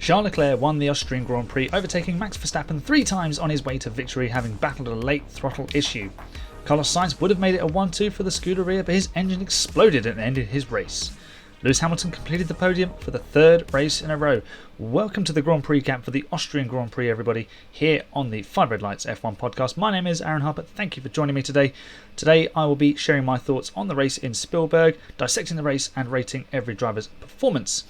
Charles Leclerc won the Austrian Grand Prix, overtaking Max Verstappen 3 times on his way to victory, having battled a late throttle issue. Carlos Sainz would have made it a 1-2 for the Scuderia, but his engine exploded and ended his race. Lewis Hamilton completed the podium for the 3rd race in a row. Welcome to the Grand Prix-Cap for the Austrian Grand Prix, everybody, here on the 5 Red Lights F1 podcast. My name is Aaron Harper. Thank you for joining me today. Today I will be sharing my thoughts on the race in Spielberg, dissecting the race and rating every driver's performance.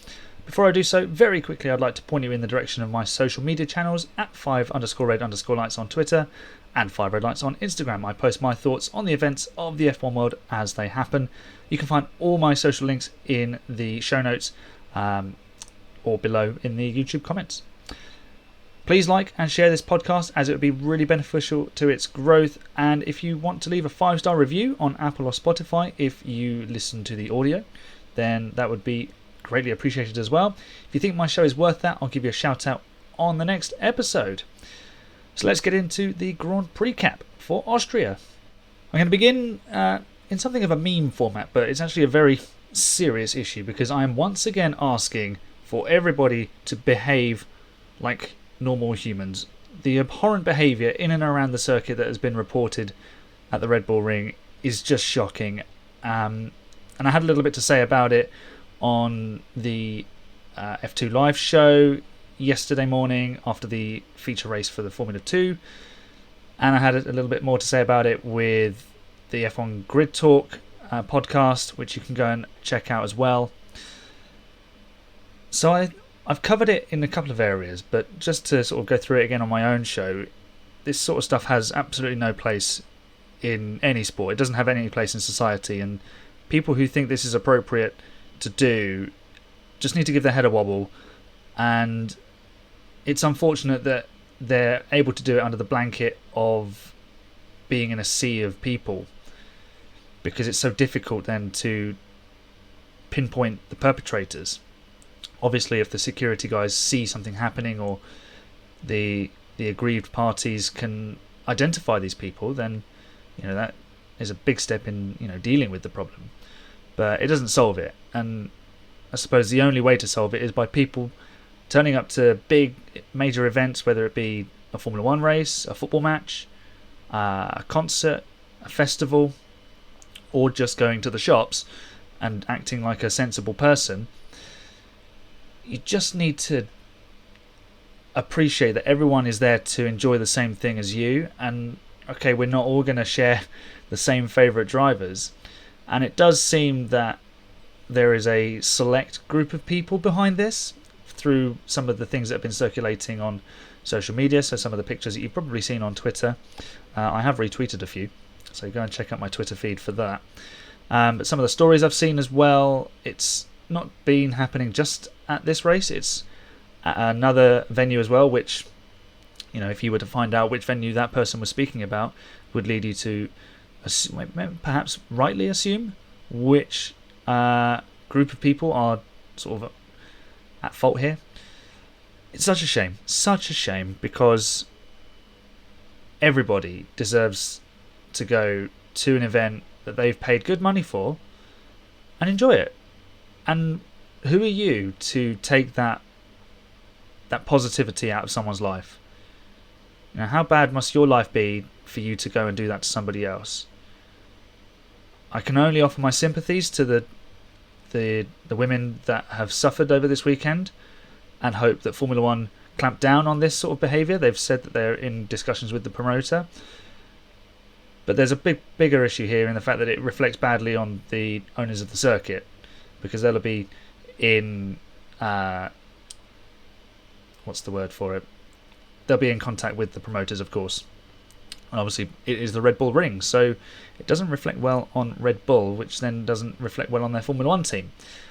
Before I do so, very quickly I'd like to point you in the direction of my social media channels at 5_red_lights on Twitter and 5 Red Lights on Instagram. I post my thoughts on the events of the F1 world as they happen. You can find all my social links in the show notes or below in the YouTube comments. Please like and share this podcast, as it would be really beneficial to its growth. And if you want to leave a 5-star review on Apple or Spotify if you listen to the audio, then that would be greatly appreciated as well. If you think my show is worth that, I'll give you a shout out on the next episode. So let's get into the Grand Prix-Cap for Austria. I'm going to begin in something of a meme format, but it's actually a very serious issue, because I am once again asking for everybody to behave like normal humans. The abhorrent behaviour in and around the circuit that has been reported at the Red Bull Ring is just shocking. And I had a little bit to say about it on the F2 live show yesterday morning after the feature race for the Formula 2, and I had a little bit more to say about it with the F1 Grid Talk podcast, which you can go and check out as well. So I've covered it in a couple of areas, but just to sort of go through it again on my own show, this sort of stuff has absolutely no place in any sport. It doesn't have any place in society, and people who think this is appropriate to do just need to give their head a wobble. And it's unfortunate that they're able to do it under the blanket of being in a sea of people, because it's so difficult then to pinpoint the perpetrators. Obviously, if the security guys see something happening, or the aggrieved parties can identify these people, then that is a big step in dealing with the problem. But it doesn't solve it, and I suppose the only way to solve it is by people turning up to big major events, whether it be a Formula 1 race, a football match, a concert, a festival, or just going to the shops and acting like a sensible person. You just need to appreciate that everyone is there to enjoy the same thing as you, and okay, we're not all going to share the same favourite drivers. And it does seem that there is a select group of people behind this through some of the things that have been circulating on social media. So some of the pictures that you've probably seen on Twitter. I have retweeted a few, so go and check out my Twitter feed for that. But some of the stories I've seen as well, it's not been happening just at this race. It's at another venue as well, which, if you were to find out which venue that person was speaking about, would lead you to perhaps rightly assume which group of people are sort of at fault here. It's such a shame, because everybody deserves to go to an event that they've paid good money for and enjoy it. And who are you to take that positivity out of someone's life? How bad must your life be for you to go and do that to somebody else? I can only offer my sympathies to the women that have suffered over this weekend, and hope that Formula 1 clamp down on this sort of behaviour. They've said that they're in discussions with the promoter. But there's a bigger issue here in the fact that it reflects badly on the owners of the circuit, because they'll be in what's the word for it? They'll be in contact with the promoters, of course. And obviously it is the Red Bull Ring, so it doesn't reflect well on Red Bull, which then doesn't reflect well on their Formula 1 team.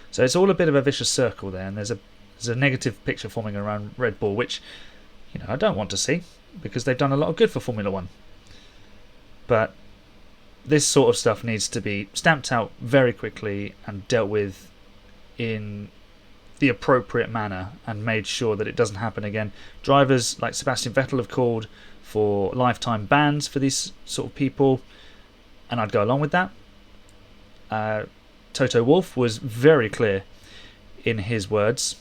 So it's all a bit of a vicious circle there, and there's a negative picture forming around Red Bull, which I don't want to see, because they've done a lot of good for Formula 1. But this sort of stuff needs to be stamped out very quickly and dealt with in the appropriate manner, and made sure that it doesn't happen again. Drivers like Sebastian Vettel have called for lifetime bans for these sort of people, and I'd go along with that. Toto Wolff was very clear in his words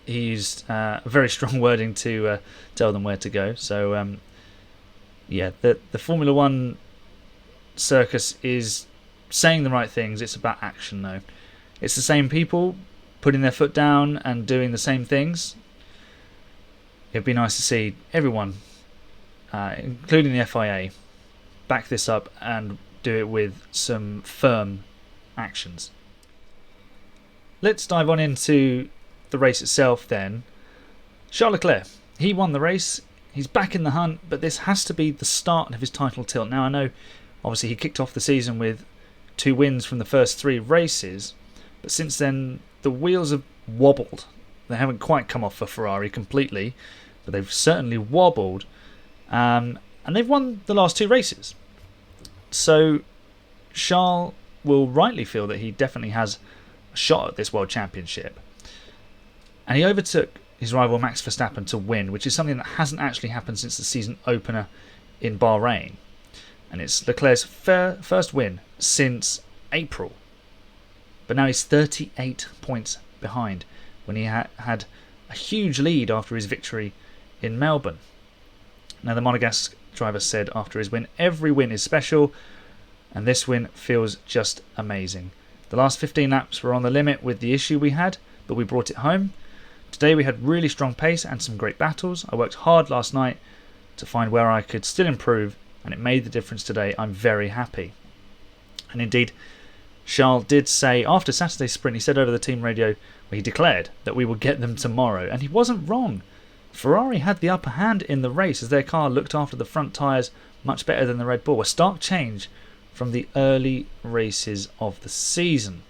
he used very strong wording to tell them where to go. So the Formula One circus is saying the right things. It's about action, though. It's the same people putting their foot down and doing the same things. It'd be nice to see everyone, including the FIA, back this up and do it with some firm actions. Let's dive on into the race itself then. Charles Leclerc, he won the race. He's back in the hunt, but this has to be the start of his title tilt. Now, I know, obviously, he kicked off the season with 2 wins from the first 3 races, but since then, the wheels have wobbled. They haven't quite come off for Ferrari completely, but they've certainly wobbled, and they've won the last 2 races. So, Charles will rightly feel that he definitely has a shot at this World Championship. And he overtook his rival Max Verstappen to win, which is something that hasn't actually happened since the season opener in Bahrain. And it's Leclerc's first win since April. But now he's 38 points behind when he had a huge lead after his victory in Melbourne. Now, the Monegasque driver said after his win, "Every win is special, and this win feels just amazing. The last 15 laps were on the limit with the issue we had, but we brought it home. Today we had really strong pace and some great battles. I worked hard last night to find where I could still improve, and it made the difference today. I'm very happy." And indeed, Charles did say after Saturday's sprint, he said over the team radio, where he declared that we will get them tomorrow. And he wasn't wrong. Ferrari had the upper hand in the race as their car looked after the front tyres much better than the Red Bull. A stark change from the early races of the season,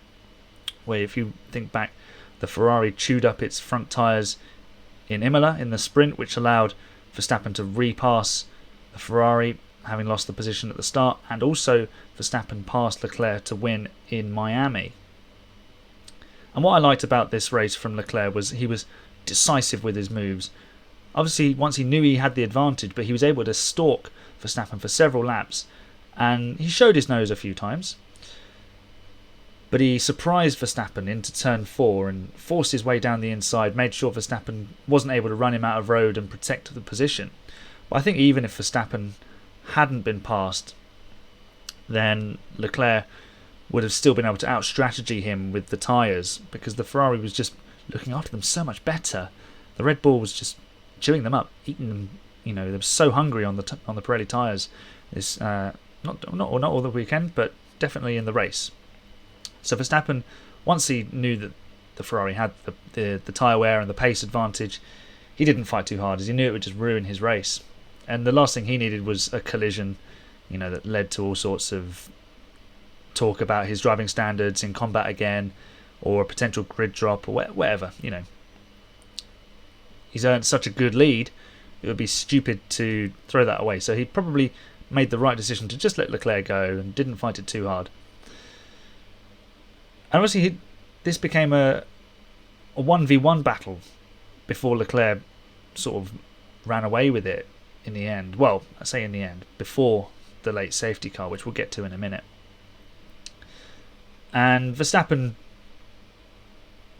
where if you think back, the Ferrari chewed up its front tyres in Imola in the sprint, which allowed Verstappen to repass the Ferrari, having lost the position at the start, and also Verstappen passed Leclerc to win in Miami. And what I liked about this race from Leclerc was he was decisive with his moves. Obviously, once he knew he had the advantage, but he was able to stalk Verstappen for several laps, and he showed his nose a few times. But he surprised Verstappen into turn 4 and forced his way down the inside, made sure Verstappen wasn't able to run him out of road and protect the position. But I think even if Verstappen hadn't been passed, then Leclerc would have still been able to out-strategy him with the tyres, because the Ferrari was just looking after them so much better. The Red Bull was just chewing them up, eating them. You know, they were so hungry on the Pirelli tyres. This not all the weekend, but definitely in the race. So Verstappen, once he knew that the Ferrari had the tyre wear and the pace advantage, he didn't fight too hard, as he knew it would just ruin his race. And the last thing he needed was a collision, you know, that led to all sorts of talk about his driving standards in combat again, or a potential grid drop, or whatever, you know. He's earned such a good lead, it would be stupid to throw that away. So he probably made the right decision to just let Leclerc go and didn't fight it too hard. And obviously this became a 1v1 battle before Leclerc sort of ran away with it in the end. Well, I say in the end, before the late safety car, which we'll get to in a minute. And Verstappen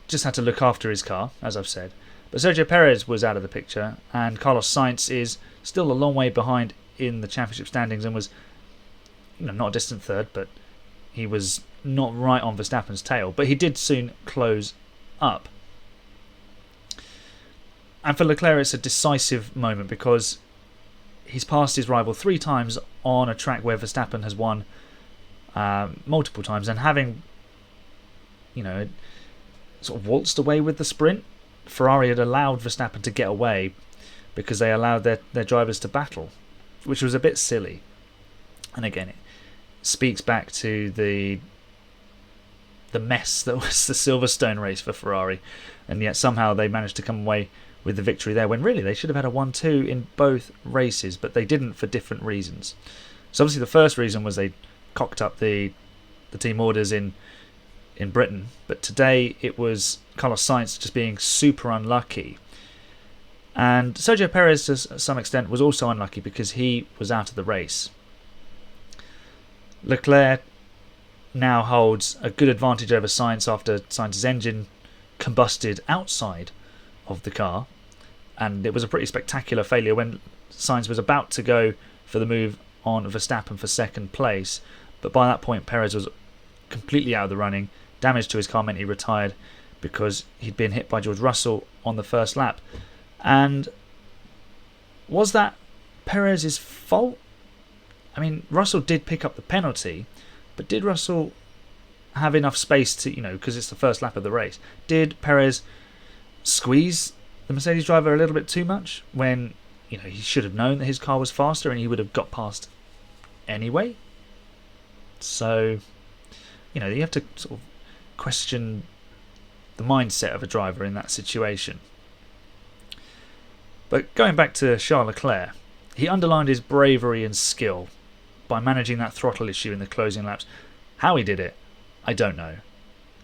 just had to look after his car, as I've said. But Sergio Perez was out of the picture, and Carlos Sainz is still a long way behind in the championship standings and was, you know, not a distant third, but he was not right on Verstappen's tail. But he did soon close up. And for Leclerc, it's a decisive moment because he's passed his rival 3 times on a track where Verstappen has won multiple times, and having, you know, sort of waltzed away with the sprint, Ferrari had allowed Verstappen to get away because they allowed their drivers to battle, which was a bit silly. And again, it speaks back to the mess that was the Silverstone race for Ferrari, and yet somehow they managed to come away with the victory there, when really they should have had a 1-2 in both races, but they didn't for different reasons. So obviously the first reason was they cocked up the team orders in Britain, but today it was Carlos Sainz just being super unlucky. And Sergio Perez, to some extent, was also unlucky because he was out of the race. Leclerc now holds a good advantage over Sainz after Sainz's engine combusted outside of the car, and it was a pretty spectacular failure when Sainz was about to go for the move on Verstappen for second place, but by that point Perez was completely out of the running. Damage to his car meant he retired because he'd been hit by George Russell on the first lap. And was that Perez's fault? I mean, Russell did pick up the penalty, but did Russell have enough space to, because it's the first lap of the race, did Perez squeeze the Mercedes driver a little bit too much when, he should have known that his car was faster and he would have got past anyway? So, you have to sort of question the mindset of a driver in that situation. But going back to Charles Leclerc, he underlined his bravery and skill by managing that throttle issue in the closing laps. How he did it, I don't know.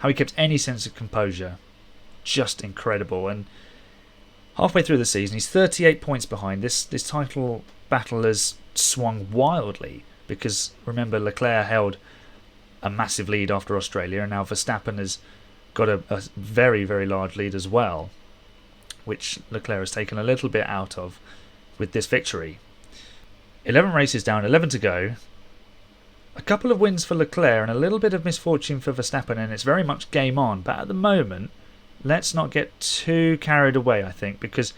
How he kept any sense of composure, just incredible. And halfway through the season, he's 38 points behind. This title battle has swung wildly because, remember, Leclerc held a massive lead after Australia, and now Verstappen has got a very, very large lead as well, which Leclerc has taken a little bit out of with this victory. 11 races down, 11 to go. A couple of wins for Leclerc and a little bit of misfortune for Verstappen, and it's very much game on. But at the moment, let's not get too carried away, I think, because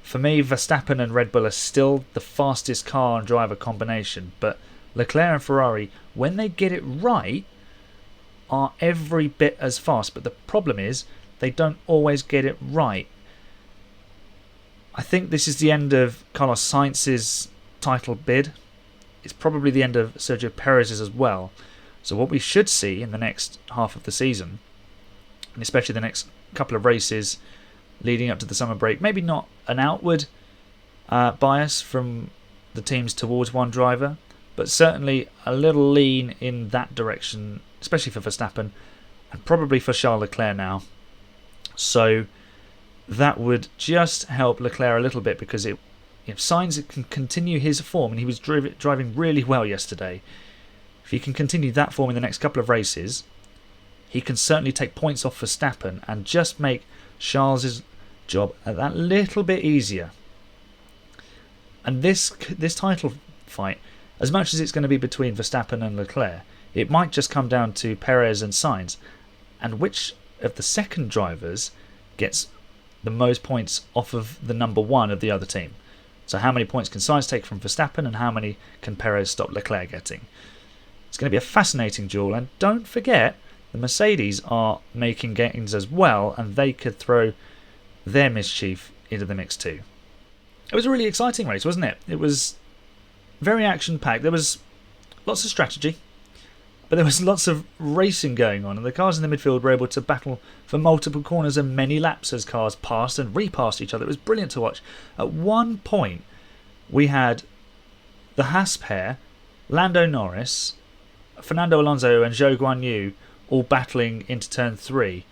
for me, Verstappen and Red Bull are still the fastest car and driver combination, but Leclerc and Ferrari, when they get it right, are every bit as fast. But the problem is, they don't always get it right. I think this is the end of Carlos Sainz's title bid. It's probably the end of Sergio Perez's as well. So what we should see in the next half of the season, and especially the next couple of races leading up to the summer break, maybe not an outward bias from the teams towards one driver, but certainly a little lean in that direction, especially for Verstappen and probably for Charles Leclerc now. So that would just help Leclerc a little bit, because if Sainz can continue his form, and he was driving really well yesterday, if he can continue that form in the next couple of races, he can certainly take points off Verstappen and just make Charles's job that little bit easier. And this title fight, as much as it's going to be between Verstappen and Leclerc, it might just come down to Perez and Sainz, and which of the second drivers gets the most points off of the number one of the other team. So how many points can Sainz take from Verstappen, and how many can Perez stop Leclerc getting? It's going to be a fascinating duel, and don't forget, the Mercedes are making gains as well, and they could throw their mischief into the mix too. It was a really exciting race, wasn't it? It was very action-packed. There was lots of strategy, but there was lots of racing going on, and the cars in the midfield were able to battle for multiple corners and many laps as cars passed and repassed each other. It was brilliant to watch. At one point, we had the Haas pair, Lando Norris, Fernando Alonso and Zhou Guanyu, all battling into turn 3.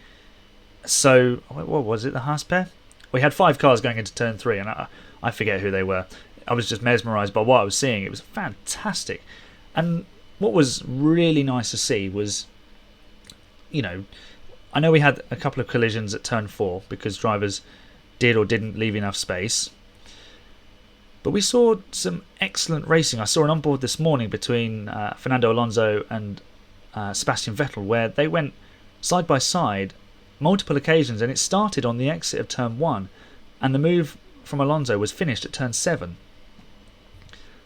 So, what was it, the Haas pair? We had 5 cars going into turn 3, and I forget who they were. I was just mesmerised by what I was seeing. It was fantastic. And what was really nice to see was, I know we had a couple of collisions at turn 4 because drivers did or didn't leave enough space. But we saw some excellent racing. I saw an onboard this morning between Fernando Alonso and Sebastian Vettel, where they went side by side multiple occasions, and it started on the exit of turn 1, and the move from Alonso was finished at turn 7.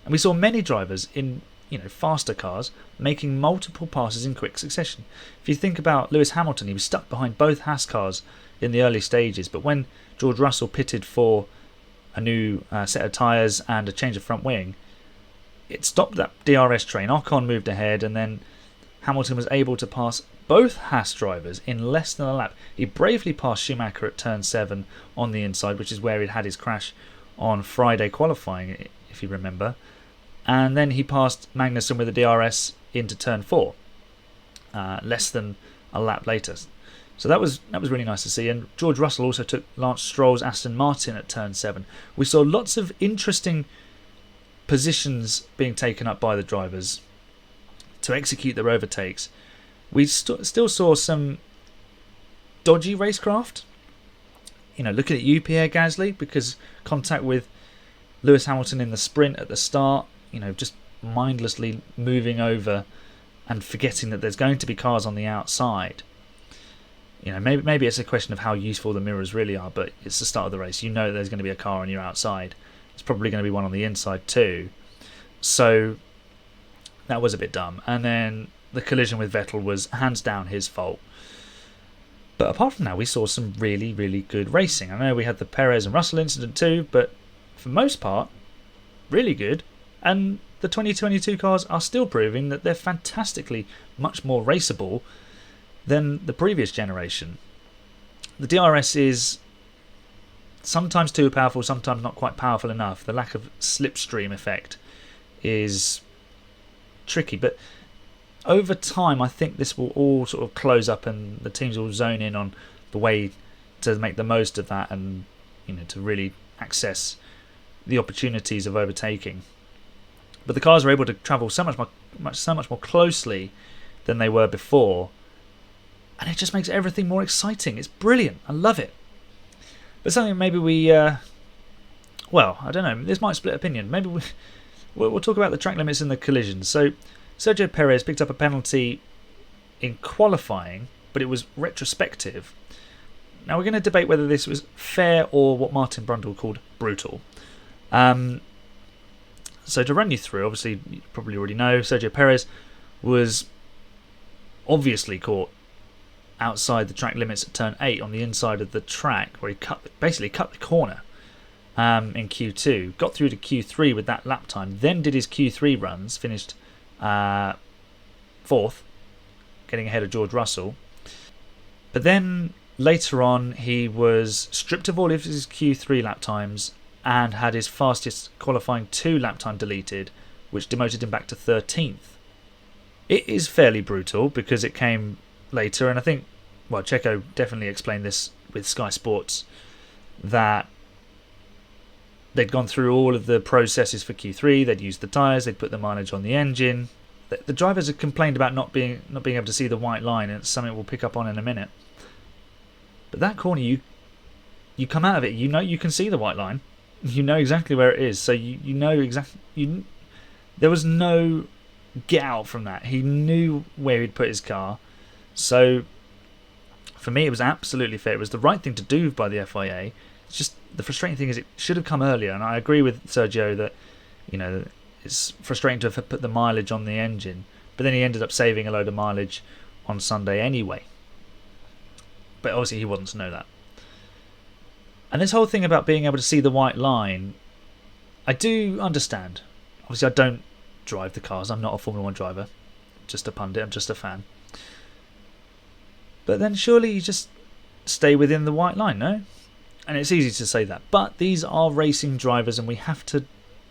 And we saw many drivers in faster cars making multiple passes in quick succession. If you think about Lewis Hamilton, he was stuck behind both Haas cars in the early stages, but when George Russell pitted for a new set of tyres and a change of front wing, it stopped that DRS train. Ocon moved ahead, and then Hamilton was able to pass both Haas drivers in less than a lap. He bravely passed Schumacher at turn 7 on the inside, which is where he'd had his crash on Friday qualifying, if you remember. And then he passed Magnussen with a DRS into turn 4, less than a lap later. So that was really nice to see. And George Russell also took Lance Stroll's Aston Martin at turn 7. We saw lots of interesting positions being taken up by the drivers to execute their overtakes. We still saw some dodgy racecraft. looking at you, Pierre Gasly, because contact with Lewis Hamilton in the sprint at the start, just mindlessly moving over and forgetting that there's going to be cars on the outside. Maybe it's a question of how useful the mirrors really are, but it's the start of the race. There's going to be a car on your outside. There's probably going to be one on the inside too. So that was a bit dumb. And then the collision with Vettel was hands down his fault. But apart from that, we saw some really, really good racing. I know we had the Perez and Russell incident too, but for the most part, really good. And the 2022 cars are still proving that they're fantastically much more raceable than the previous generation. The DRS is sometimes too powerful, sometimes not quite powerful enough. The lack of slipstream effect is tricky, but over time I think this will all sort of close up and the teams will zone in on the way to make the most of that and to really access the opportunities of overtaking. But the cars are able to travel so much more closely than they were before, and it just makes everything more exciting. It's brilliant. I love it. But something maybe we I don't know, this might split opinion. Maybe we'll talk about the track limits and the collisions. So Sergio Perez picked up a penalty in qualifying, but it was retrospective. Now we're going to debate whether this was fair or what Martin Brundle called brutal. So to run you through, obviously you probably already know, Sergio Perez was obviously caught outside the track limits at turn 8 on the inside of the track, where he basically cut the corner in Q2, got through to Q3 with that lap time, then did his Q3 runs, finished 4th, getting ahead of George Russell. But then later on he was stripped of all of his Q3 lap times and had his fastest qualifying 2 lap time deleted, which demoted him back to 13th. It is fairly brutal because it came later, and I think, Checo definitely explained this with Sky Sports, that they'd gone through all of the processes for Q3, they'd used the tyres, they'd put the mileage on the engine. The drivers had complained about not being able to see the white line, and it's something we'll pick up on in a minute. But that corner, you come out of it, you can see the white line. You know exactly where it is, so you know exactly. There was no get out from that. He knew where he'd put his car. So for me, it was absolutely fair. It was the right thing to do by the FIA. It's just the frustrating thing is it should have come earlier, and I agree with Sergio that it's frustrating to have put the mileage on the engine, but then he ended up saving a load of mileage on Sunday anyway. But obviously he wasn't to know that. And this whole thing about being able to see the white line, I do understand. Obviously I don't drive the cars, I'm not a Formula 1 driver, just a pundit, I'm just a fan. But then surely you just stay within the white line, no? And it's easy to say that, but these are racing drivers and we have to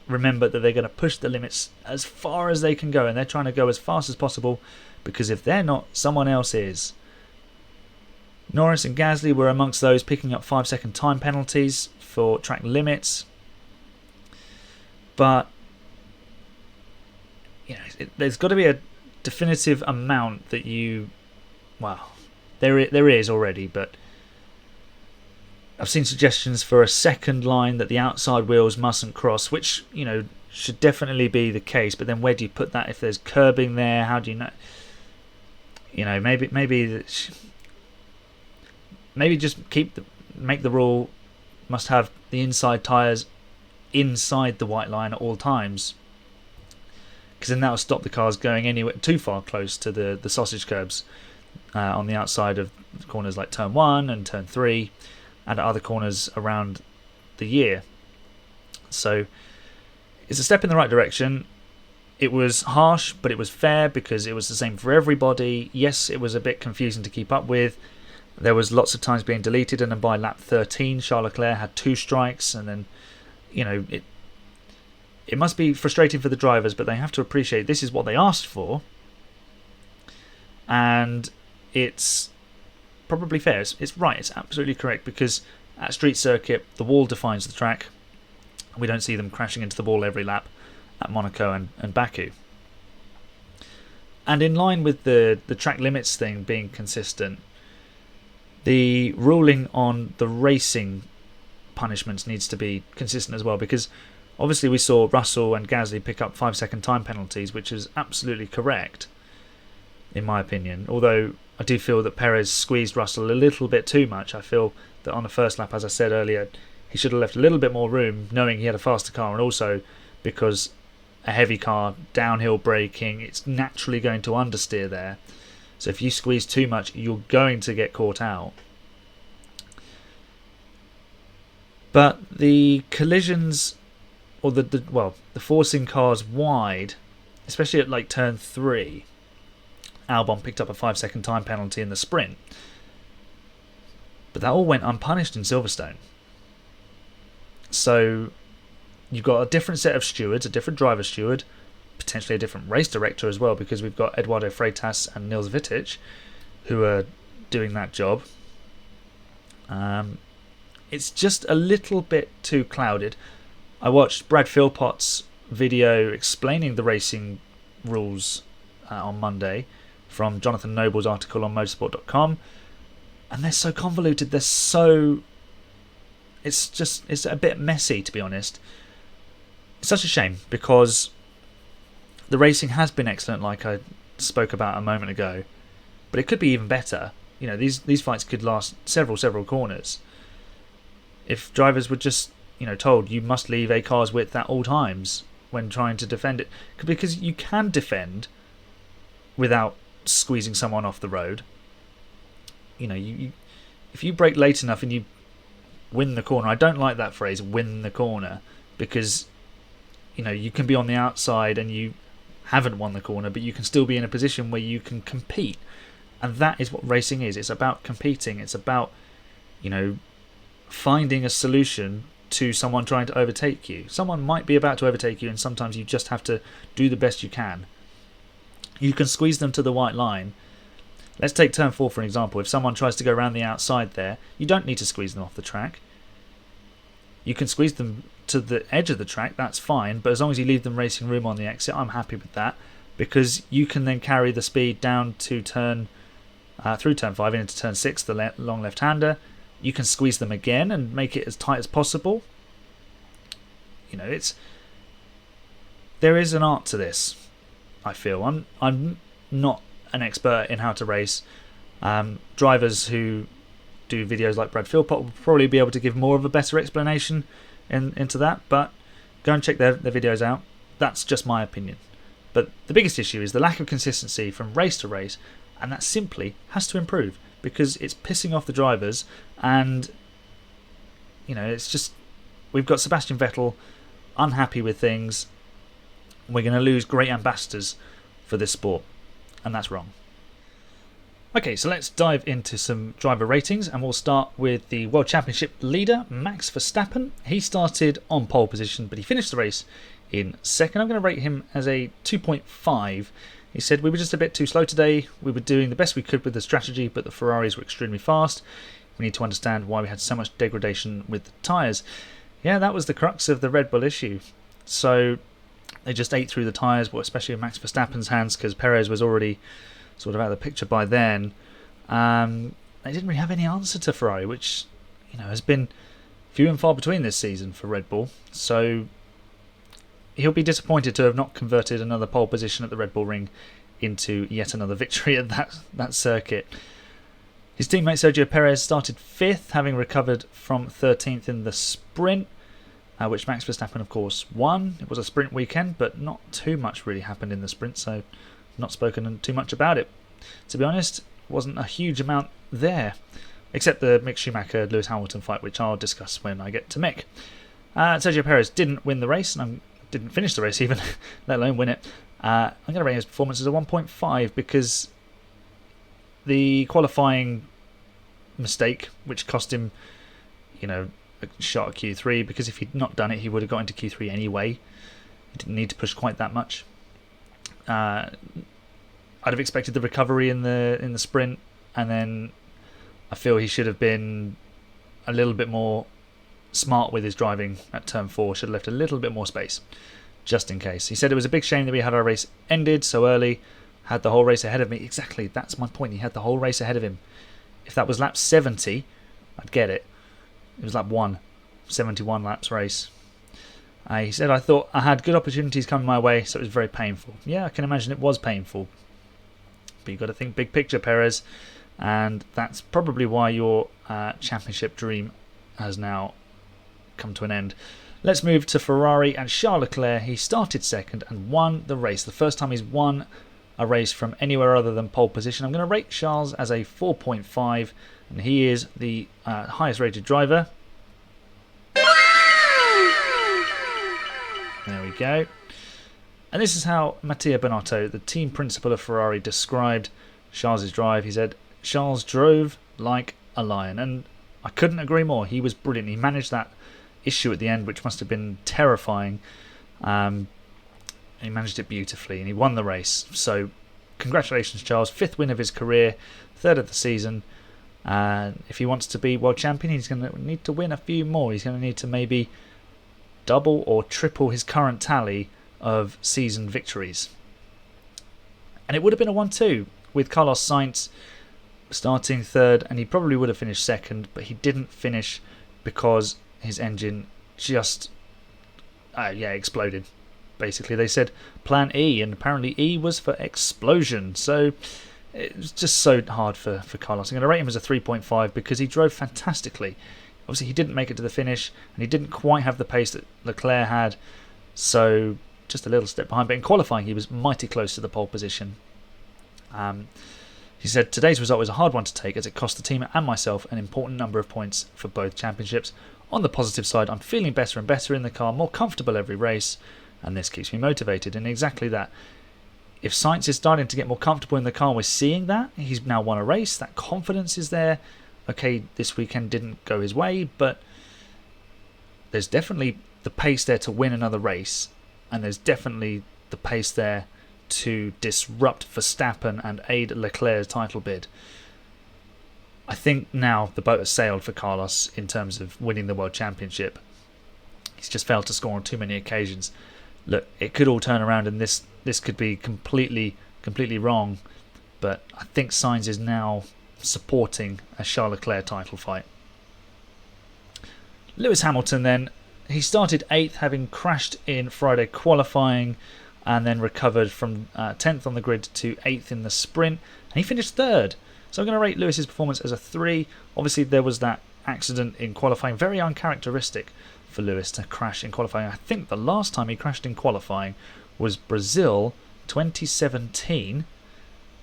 remember that they're going to push the limits as far as they can go, and they're trying to go as fast as possible, because if they're not, someone else is. Norris and Gasly were amongst those picking up 5-second time penalties for track limits. But there's got to be a definitive amount that there is already, but I've seen suggestions for a second line that the outside wheels mustn't cross, which should definitely be the case. But then where do you put that if there's curbing there? How do you know? Maybe just make the rule must have the inside tyres inside the white line at all times, because then that will stop the cars going anywhere too far close to the sausage curbs on the outside of corners like turn 1 and turn 3 and at other corners around the year. So it's a step in the right direction. It was harsh, but it was fair because it was the same for everybody. Yes, it was a bit confusing to keep up with. There was lots of times being deleted, and then by lap 13, Charles Leclerc had 2 strikes, and then, it must be frustrating for the drivers, but they have to appreciate this is what they asked for, and it's probably fair. It's right, it's absolutely correct, because at street circuit, the wall defines the track. We don't see them crashing into the wall every lap at Monaco and Baku. And in line with the track limits thing being consistent, The ruling on the racing punishments needs to be consistent as well, because obviously we saw Russell and Gasly pick up 5-second time penalties, which is absolutely correct in my opinion, although I do feel that Perez squeezed Russell a little bit too much. I feel that on the first lap, as I said earlier, he should have left a little bit more room, knowing he had a faster car, and also because a heavy car, downhill braking, it's naturally going to understeer there. So if you squeeze too much, you're going to get caught out. But the collisions, or the forcing cars wide, especially at like turn 3, Albon picked up a 5-second time penalty in the sprint. But that all went unpunished in Silverstone. So you've got a different set of stewards, a different driver steward, potentially a different race director as well, because we've got Eduardo Freitas and Nils Vitic who are doing that job. It's just a little bit too clouded. I watched Brad Philpott's video explaining the racing rules on Monday from Jonathan Noble's article on motorsport.com, and they're so convoluted, it's a bit messy, to be honest. It's such a shame, because the racing has been excellent, like I spoke about a moment ago, but it could be even better. You know, these fights could last several corners if drivers were just, told you must leave a car's width at all times when trying to defend it, because you can defend without squeezing someone off the road. If you brake late enough and you win the corner, I don't like that phrase, win the corner, because you can be on the outside and you haven't won the corner, but you can still be in a position where you can compete, and that is what racing is. It's about competing. It's about finding a solution to someone trying to overtake you. Someone might be about to overtake you, and sometimes you just have to do the best you can. You can squeeze them to the white line. Let's take turn 4 for an example. If someone tries to go around the outside there, you don't need to squeeze them off the track. You can squeeze them to the edge of the track, that's fine, but as long as you leave them racing room on the exit, I'm happy with that, because you can then carry the speed down to through turn 5 into turn 6, the long left-hander. You can squeeze them again and make it as tight as possible. There is an art to this, I feel. I'm not an expert in how to race. Drivers who do videos like Brad Philpott will probably be able to give more of a better explanation into that, but go and check their videos out. That's just my opinion. But the biggest issue is the lack of consistency from race to race, and that simply has to improve, because it's pissing off the drivers. And it's just, we've got Sebastian Vettel unhappy with things. We're going to lose great ambassadors for this sport, and that's wrong. Okay, so let's dive into some driver ratings, and we'll start with the World Championship leader, Max Verstappen. He started on pole position, but he finished the race in second. I'm going to rate him as a 2.5. He said, "We were just a bit too slow today. We were doing the best we could with the strategy, but the Ferraris were extremely fast. We need to understand why we had so much degradation with the tyres." Yeah, that was the crux of the Red Bull issue. So they just ate through the tyres, especially in Max Verstappen's hands, because Perez was already sort of out of the picture by then. They didn't really have any answer to Ferrari, which has been few and far between this season for Red Bull. So he'll be disappointed to have not converted another pole position at the Red Bull Ring into yet another victory at that circuit. His teammate Sergio Perez started 5th, having recovered from 13th in the sprint, which Max Verstappen, of course, won. It was a sprint weekend, but not too much really happened in the sprint, so I've not spoken too much about it. To be honest, wasn't a huge amount there, except the Mick Schumacher-Lewis Hamilton fight, which I'll discuss when I get to Mick. Sergio Perez didn't win the race, and didn't finish the race even, let alone win it. I'm going to rate his performance as a 1.5, because the qualifying mistake, which cost him, a shot at Q3, because if he'd not done it, he would have got into Q3 anyway. He didn't need to push quite that much. I'd have expected the recovery in the sprint, and then I feel he should have been a little bit more smart with his driving at turn 4. Should have left a little bit more space, just in case. He said it was a big shame that we had our race ended so early. Had the whole race ahead of me. Exactly, that's my point. He had the whole race ahead of him. If that was lap 70, I'd get it. It was lap 1, 71 laps race. He said, I thought I had good opportunities coming my way, so it was very painful. Yeah, I can imagine it was painful. But you've got to think big picture, Perez. And that's probably why your championship dream has now come to an end. Let's move to Ferrari and Charles Leclerc. He started second and won the race. The first time he's won a race from anywhere other than pole position. I'm going to rate Charles as a 4.5, and he is the highest rated driver. There we go. And this is how Mattia Binotto, the team principal of Ferrari, described Charles' drive. He said, Charles drove like a lion, and I couldn't agree more. He was brilliant. He managed that issue at the end, which must have been terrifying. He managed it beautifully, and he won the race. So congratulations, Charles. 5th win of his career, 3rd of the season. And if he wants to be world champion, he's going to need to win a few more. He's going to need to maybe double or triple his current tally of season victories. And it would have been a 1-2 with Carlos Sainz starting 3rd, and he probably would have finished 2nd, but he didn't finish because his engine just exploded. Basically, they said plan E, and apparently E was for explosion. So it was just so hard for Carlos. I'm going to rate him as a 3.5 because he drove fantastically. Obviously, he didn't make it to the finish, and he didn't quite have the pace that Leclerc had. So just a little step behind. But in qualifying, he was mighty close to the pole position. He said, today's result was a hard one to take as it cost the team and myself an important number of points for both championships. On the positive side, I'm feeling better and better in the car, more comfortable every race, and this keeps me motivated. And exactly that. If Sainz is starting to get more comfortable in the car, we're seeing that. He's now won a race. That confidence is there. Okay, this weekend didn't go his way, but there's definitely the pace there to win another race, and there's definitely the pace there to disrupt Verstappen and aid Leclerc's title bid. I think now the boat has sailed for Carlos in terms of winning the World Championship. He's just failed to score on too many occasions. Look, it could all turn around, and this could be completely wrong, but I think Sainz is now supporting a Charles Leclerc title fight. Lewis Hamilton then, he started 8th, having crashed in Friday qualifying, and then recovered from 10th on the grid to 8th in the sprint, and he finished 3rd. So I'm going to rate Lewis's performance as a 3. Obviously there was that accident in qualifying, very uncharacteristic for Lewis to crash in qualifying. I think the last time he crashed in qualifying was Brazil 2017,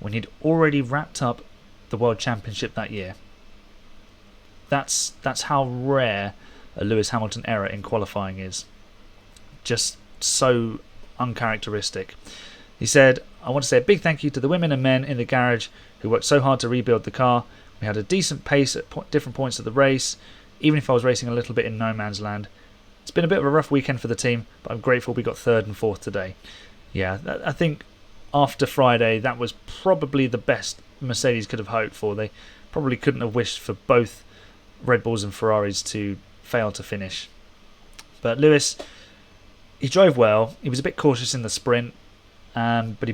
when he'd already wrapped up the World Championship that year. That's how rare a Lewis Hamilton error in qualifying is. Just so uncharacteristic. He said, I want to say a big thank you to the women and men in the garage who worked so hard to rebuild the car. We had a decent pace at different points of the race, even if I was racing a little bit in no man's land. It's been a bit of a rough weekend for the team, but I'm grateful we got 3rd and 4th today. Yeah, I think after Friday, that was probably the best Mercedes could have hoped for. They probably couldn't have wished for both Red Bulls and Ferraris to fail to finish. But Lewis, he drove well. He was a bit cautious in the sprint, but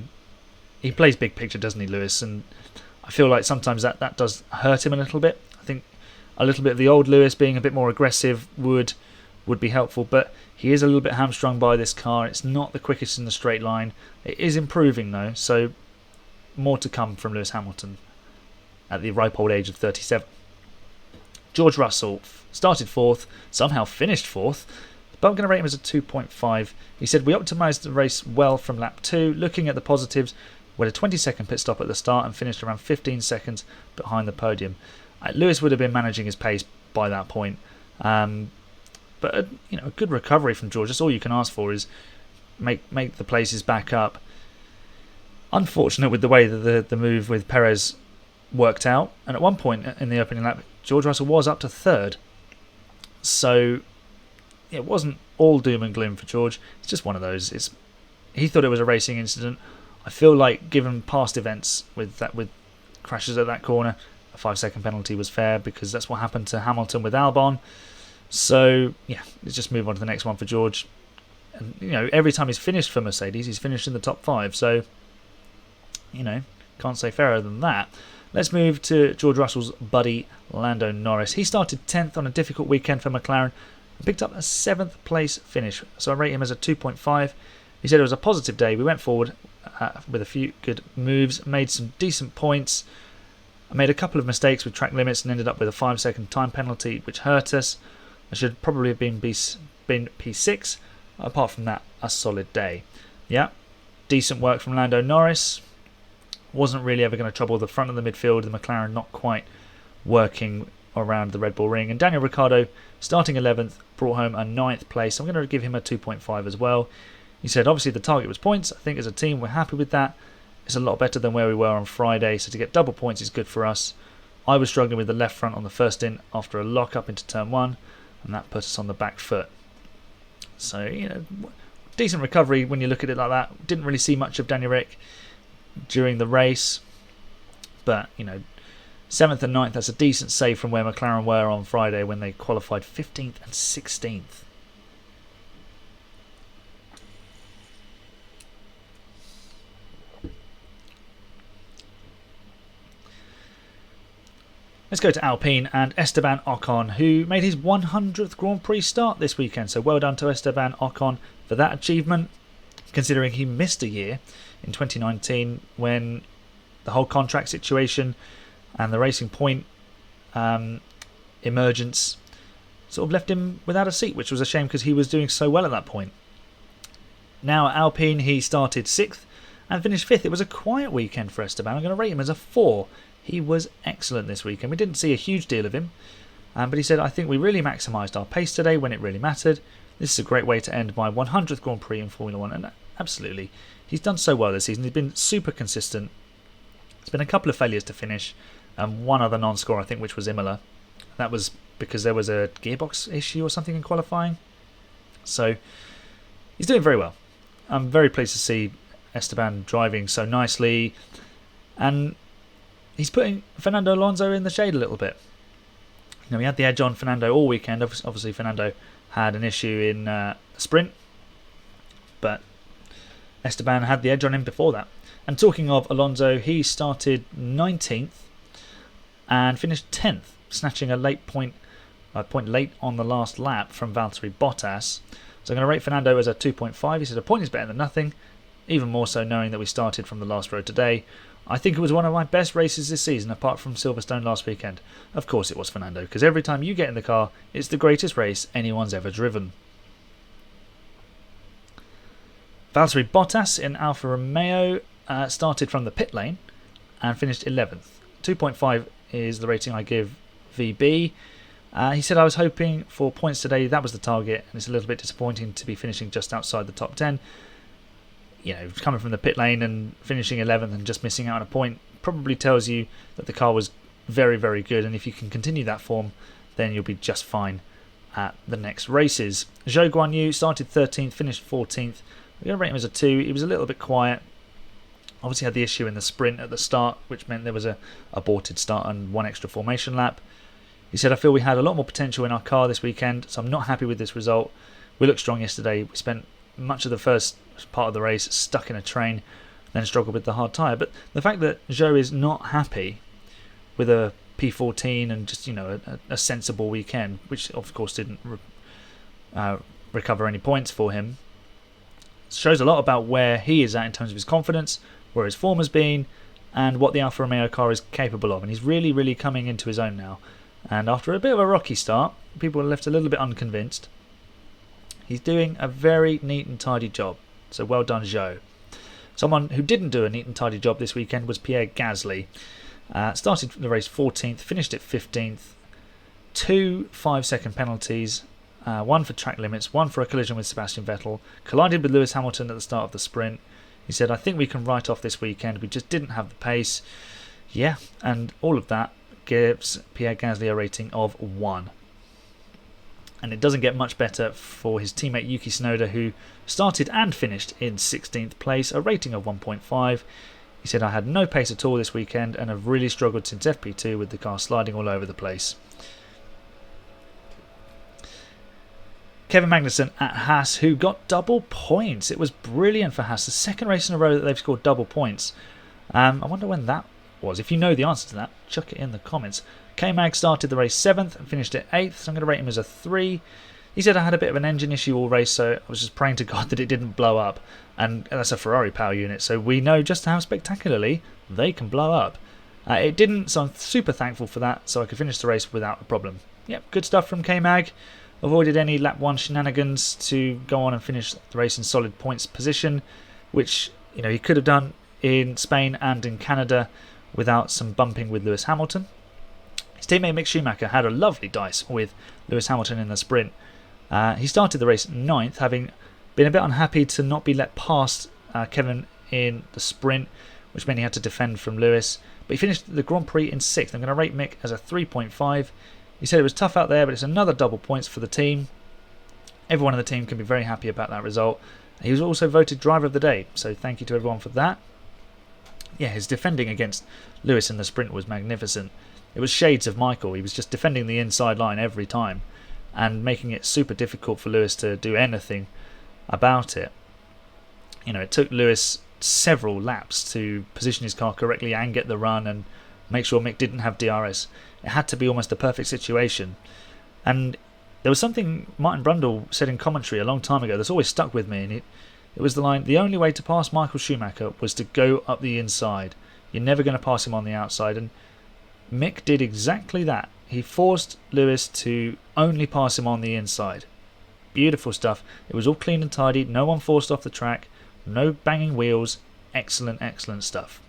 he plays big picture, doesn't he, Lewis? And I feel like sometimes that does hurt him a little bit. I think a little bit of the old Lewis being a bit more aggressive would be helpful, but he is a little bit hamstrung by this car. It's not the quickest in the straight line. It is improving though, so more to come from Lewis Hamilton at the ripe old age of 37. George Russell started 4th, somehow finished 4th, but I'm going to rate him as a 2.5. He said, we optimised the race well from lap 2. Looking at the positives, we had a 20-second pit stop at the start and finished around 15 seconds behind the podium. Lewis would have been managing his pace by that point. But a good recovery from George. That's all you can ask for, is make the places back up. Unfortunate with the way that the move with Perez worked out, and at one point in the opening lap, George Russell was up to 3rd. So it wasn't all doom and gloom for George. It's just one of those. He thought it was a racing incident. I feel like, given past events with crashes at that corner, a 5-second penalty was fair, because that's what happened to Hamilton with Albon. So yeah, let's just move on to the next one for George. And every time he's finished for Mercedes, he's finished in the top 5. So can't say fairer than that. Let's move to George Russell's buddy Lando Norris. He started 10th on a difficult weekend for McLaren and picked up a 7th place finish, so I rate him as a 2.5. He said it was a positive day. We went forward with a few good moves, made some decent points. I made a couple of mistakes with track limits and ended up with a 5-second time penalty, which hurt us. I should probably have been P6. Apart from that, a solid day. Yeah, decent work from Lando Norris. Wasn't really ever going to trouble the front of the midfield. The McLaren not quite working around the Red Bull ring. And Daniel Ricciardo, starting 11th, brought home a 9th place. I'm going to give him a 2.5 as well. He said, obviously the target was points. I think as a team we're happy with that. It's a lot better than where we were on Friday, so to get double points is good for us. I was struggling with the left front on the first stint after a lock-up into turn 1, and that put us on the back foot. So, decent recovery when you look at it like that. Didn't really see much of Daniel Rick during the race, but 7th and 9th, that's a decent save from where McLaren were on Friday when they qualified 15th and 16th. Let's go to Alpine and Esteban Ocon, who made his 100th Grand Prix start this weekend. So well done to Esteban Ocon for that achievement, considering he missed a year in 2019 when the whole contract situation and the Racing Point emergence sort of left him without a seat, which was a shame because he was doing so well at that point. Now at Alpine, he started 6th and finished 5th. It was a quiet weekend for Esteban. I'm going to rate him as a 4. He was excellent this weekend. We didn't see a huge deal of him, but he said, I think we really maximised our pace today when it really mattered. This is a great way to end my 100th Grand Prix in Formula 1, and absolutely, he's done so well this season. He's been super consistent. There's been a couple of failures to finish, and one other non-score, I think, which was Imola. That was because there was a gearbox issue or something in qualifying. So, he's doing very well. I'm very pleased to see Esteban driving so nicely, and he's putting Fernando Alonso in the shade a little bit. We had the edge on Fernando all weekend. Obviously, Fernando had an issue in sprint, but Esteban had the edge on him before that. And talking of Alonso, he started 19th and finished 10th, snatching a point late on the last lap from Valtteri Bottas. So I'm going to rate Fernando as a 2.5. He said a point is better than nothing, even more so knowing that we started from the last row today. I think it was one of my best races this season, apart from Silverstone last weekend. Of course it was, Fernando, because every time you get in the car, it's the greatest race anyone's ever driven. Valtteri Bottas in Alfa Romeo started from the pit lane and finished 11th. 2.5 is the rating I give VB. He said, I was hoping for points today. That was the target, and it's a little bit disappointing to be finishing just outside the top 10. Coming from the pit lane and finishing 11th and just missing out on a point probably tells you that the car was very, very good. And if you can continue that form, then you'll be just fine at the next races. Zhou Guanyu started 13th, finished 14th. I'm going to rate him as a 2. He was a little bit quiet. Obviously had the issue in the sprint at the start, which meant there was a aborted start and one extra formation lap. He said, I feel we had a lot more potential in our car this weekend, so I'm not happy with this result. We looked strong yesterday. We spent much of the first part of the race stuck in a train, then struggled with the hard tyre. But the fact that Zhou is not happy with a P14 and just a sensible weekend, which of course didn't recover any points for him, shows a lot about where he is at in terms of his confidence, where his form has been, and what the Alfa Romeo car is capable of. And he's really, really coming into his own now. And after a bit of a rocky start, people were left a little bit unconvinced. He's doing a very neat and tidy job. So well done, Zhou. Someone who didn't do a neat and tidy job this weekend was Pierre Gasly. Started the race 14th, finished at 15th. 2 5-second penalties. One for track limits, one for a collision with Sebastian Vettel. Collided with Lewis Hamilton at the start of the sprint. He said, I think we can write off this weekend. We just didn't have the pace. Yeah, and all of that gives Pierre Gasly a rating of 1. And it doesn't get much better for his teammate Yuki Tsunoda, who started and finished in 16th place, a rating of 1.5. He said, I had no pace at all this weekend and have really struggled since FP2 with the car sliding all over the place. Kevin Magnussen at Haas, who got double points. It was brilliant for Haas. The second race in a row that they've scored double points. I wonder when that was. If you know the answer to that, chuck it in the comments. K-Mag started the race 7th and finished it 8th, so I'm going to rate him as a 3. He said I had a bit of an engine issue all race, so I was just praying to God that it didn't blow up. And that's a Ferrari power unit, so we know just how spectacularly they can blow up. It didn't, so I'm super thankful for that, so I could finish the race without a problem. Yep, good stuff from K-Mag. Avoided any lap 1 shenanigans to go on and finish the race in solid points position, which he could have done in Spain and in Canada without some bumping with Lewis Hamilton. His teammate Mick Schumacher had a lovely dice with Lewis Hamilton in the sprint. He started the race 9th, having been a bit unhappy to not be let past Kevin in the sprint, which meant he had to defend from Lewis. But he finished the Grand Prix in 6th. I'm going to rate Mick as a 3.5. He said it was tough out there, but it's another double points for the team. Everyone in the team can be very happy about that result. He was also voted Driver of the Day, so thank you to everyone for that. Yeah, his defending against Lewis in the sprint was magnificent. It was shades of Michael. He was just defending the inside line every time and making it super difficult for Lewis to do anything about it. It took Lewis several laps to position his car correctly and get the run and make sure Mick didn't have DRS. It had to be almost a perfect situation. And there was something Martin Brundle said in commentary a long time ago that's always stuck with me, and it was the line, the only way to pass Michael Schumacher was to go up the inside. You're never going to pass him on the outside, and Mick did exactly that. He forced Lewis to only pass him on the inside. Beautiful stuff. It was all clean and tidy, no one forced off the track, no banging wheels. Excellent, excellent stuff.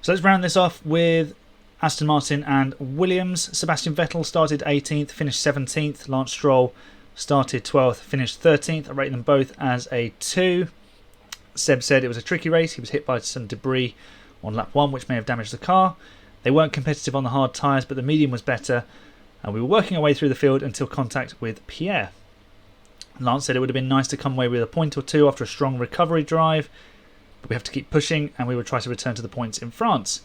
So let's round this off with Aston Martin and Williams. Sebastian Vettel started 18th, finished 17th. Lance Stroll started 12th, finished 13th. I rate them both as a 2. Seb said it was a tricky race. He was hit by some debris on lap 1, which may have damaged the car. They weren't competitive on the hard tyres, but the medium was better. And we were working our way through the field until contact with Pierre. Lance said it would have been nice to come away with a point or two after a strong recovery drive, but we have to keep pushing and we will try to return to the points in France.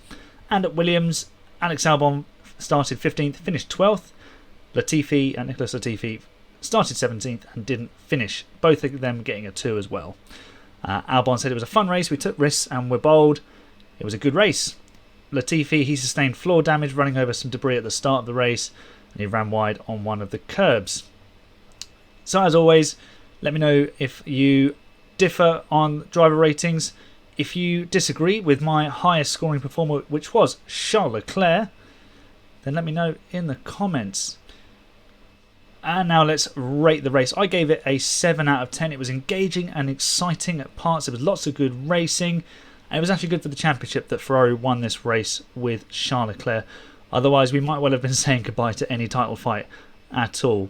And at Williams, Alex Albon started 15th, finished 12th. Latifi and Nicholas Latifi started 17th and didn't finish, both of them getting a 2 as well. Albon said it was a fun race, we took risks and were bold. It was a good race. Latifi, he sustained floor damage running over some debris at the start of the race, and he ran wide on one of the curbs. So as always, let me know if you differ on driver ratings. If you disagree with my highest scoring performer, which was Charles Leclerc, then let me know in the comments. And now let's rate the race. I gave it a 7 out of 10. It was engaging and exciting at parts. There was lots of good racing. And it was actually good for the championship that Ferrari won this race with Charles Leclerc. Otherwise, we might well have been saying goodbye to any title fight at all.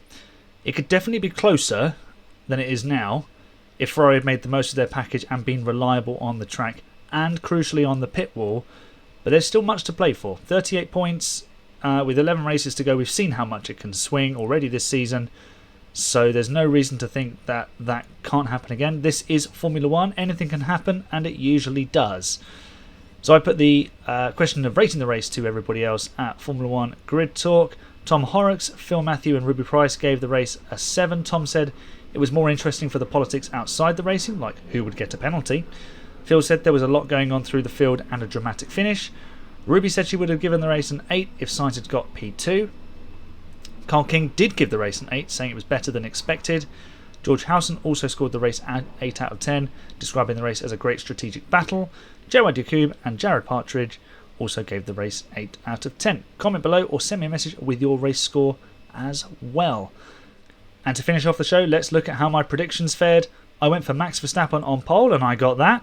It could definitely be closer than it is now if Ferrari had made the most of their package and been reliable on the track and crucially on the pit wall. But there's still much to play for. 38 points with 11 races to go. We've seen how much it can swing already this season. So there's no reason to think that that can't happen again. This is Formula 1. Anything can happen, and it usually does. So I put the question of rating the race to everybody else at Formula 1 Grid Talk. Tom Horrocks, Phil Matthew and Ruby Price gave the race a 7. Tom said it was more interesting for the politics outside the racing, like who would get a penalty. Phil said there was a lot going on through the field and a dramatic finish. Ruby said she would have given the race an 8 if Sainz had got P2. Carl King did give the race an 8, saying it was better than expected. George Howson also scored the race at 8 out of 10, describing the race as a great strategic battle. Jawad Yacoub and Jared Partridge also gave the race 8 out of 10. Comment below or send me a message with your race score as well. And to finish off the show, let's look at how my predictions fared. I went for Max Verstappen on pole and I got that.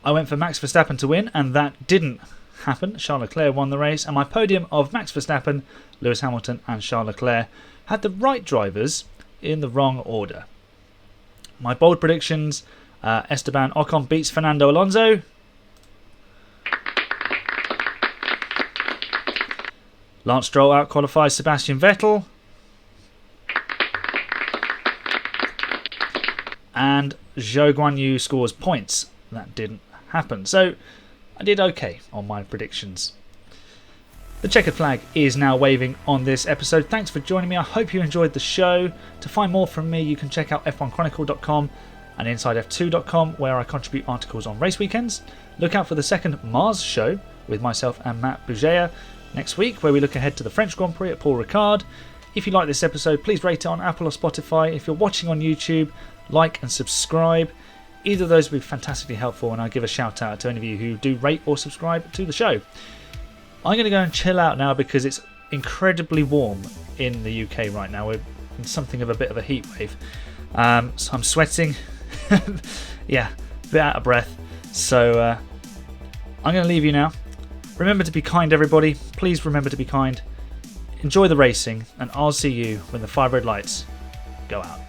I went for Max Verstappen to win, and that didn't happen. Charles Leclerc won the race, and my podium of Max Verstappen, Lewis Hamilton and Charles Leclerc had the right drivers in the wrong order. My bold predictions, Esteban Ocon beats Fernando Alonso. Lance Stroll outqualifies Sebastian Vettel. And Zhou Guanyu scores points. That didn't happen. So I did okay on my predictions. The checkered flag is now waving on this episode. Thanks for joining me. I hope you enjoyed the show. To find more from me, you can check out f1chronicle.com and InsideF2.com, where I contribute articles on race weekends. Look out for the second Mars show with myself and Matt Bougea next week, where we look ahead to the French Grand Prix at Paul Ricard. If you like this episode, please rate it on Apple or Spotify. If you're watching on YouTube, like and subscribe. Either of those would be fantastically helpful, and I'll give a shout out to any of you who do rate or subscribe to the show. I'm going to go and chill out now because it's incredibly warm in the UK right now. We're in something of a bit of a heat wave. So I'm sweating. Yeah, a bit out of breath. So I'm going to leave you now. Remember to be kind, everybody. Please remember to be kind. Enjoy the racing, and I'll see you when the 5 red lights go out.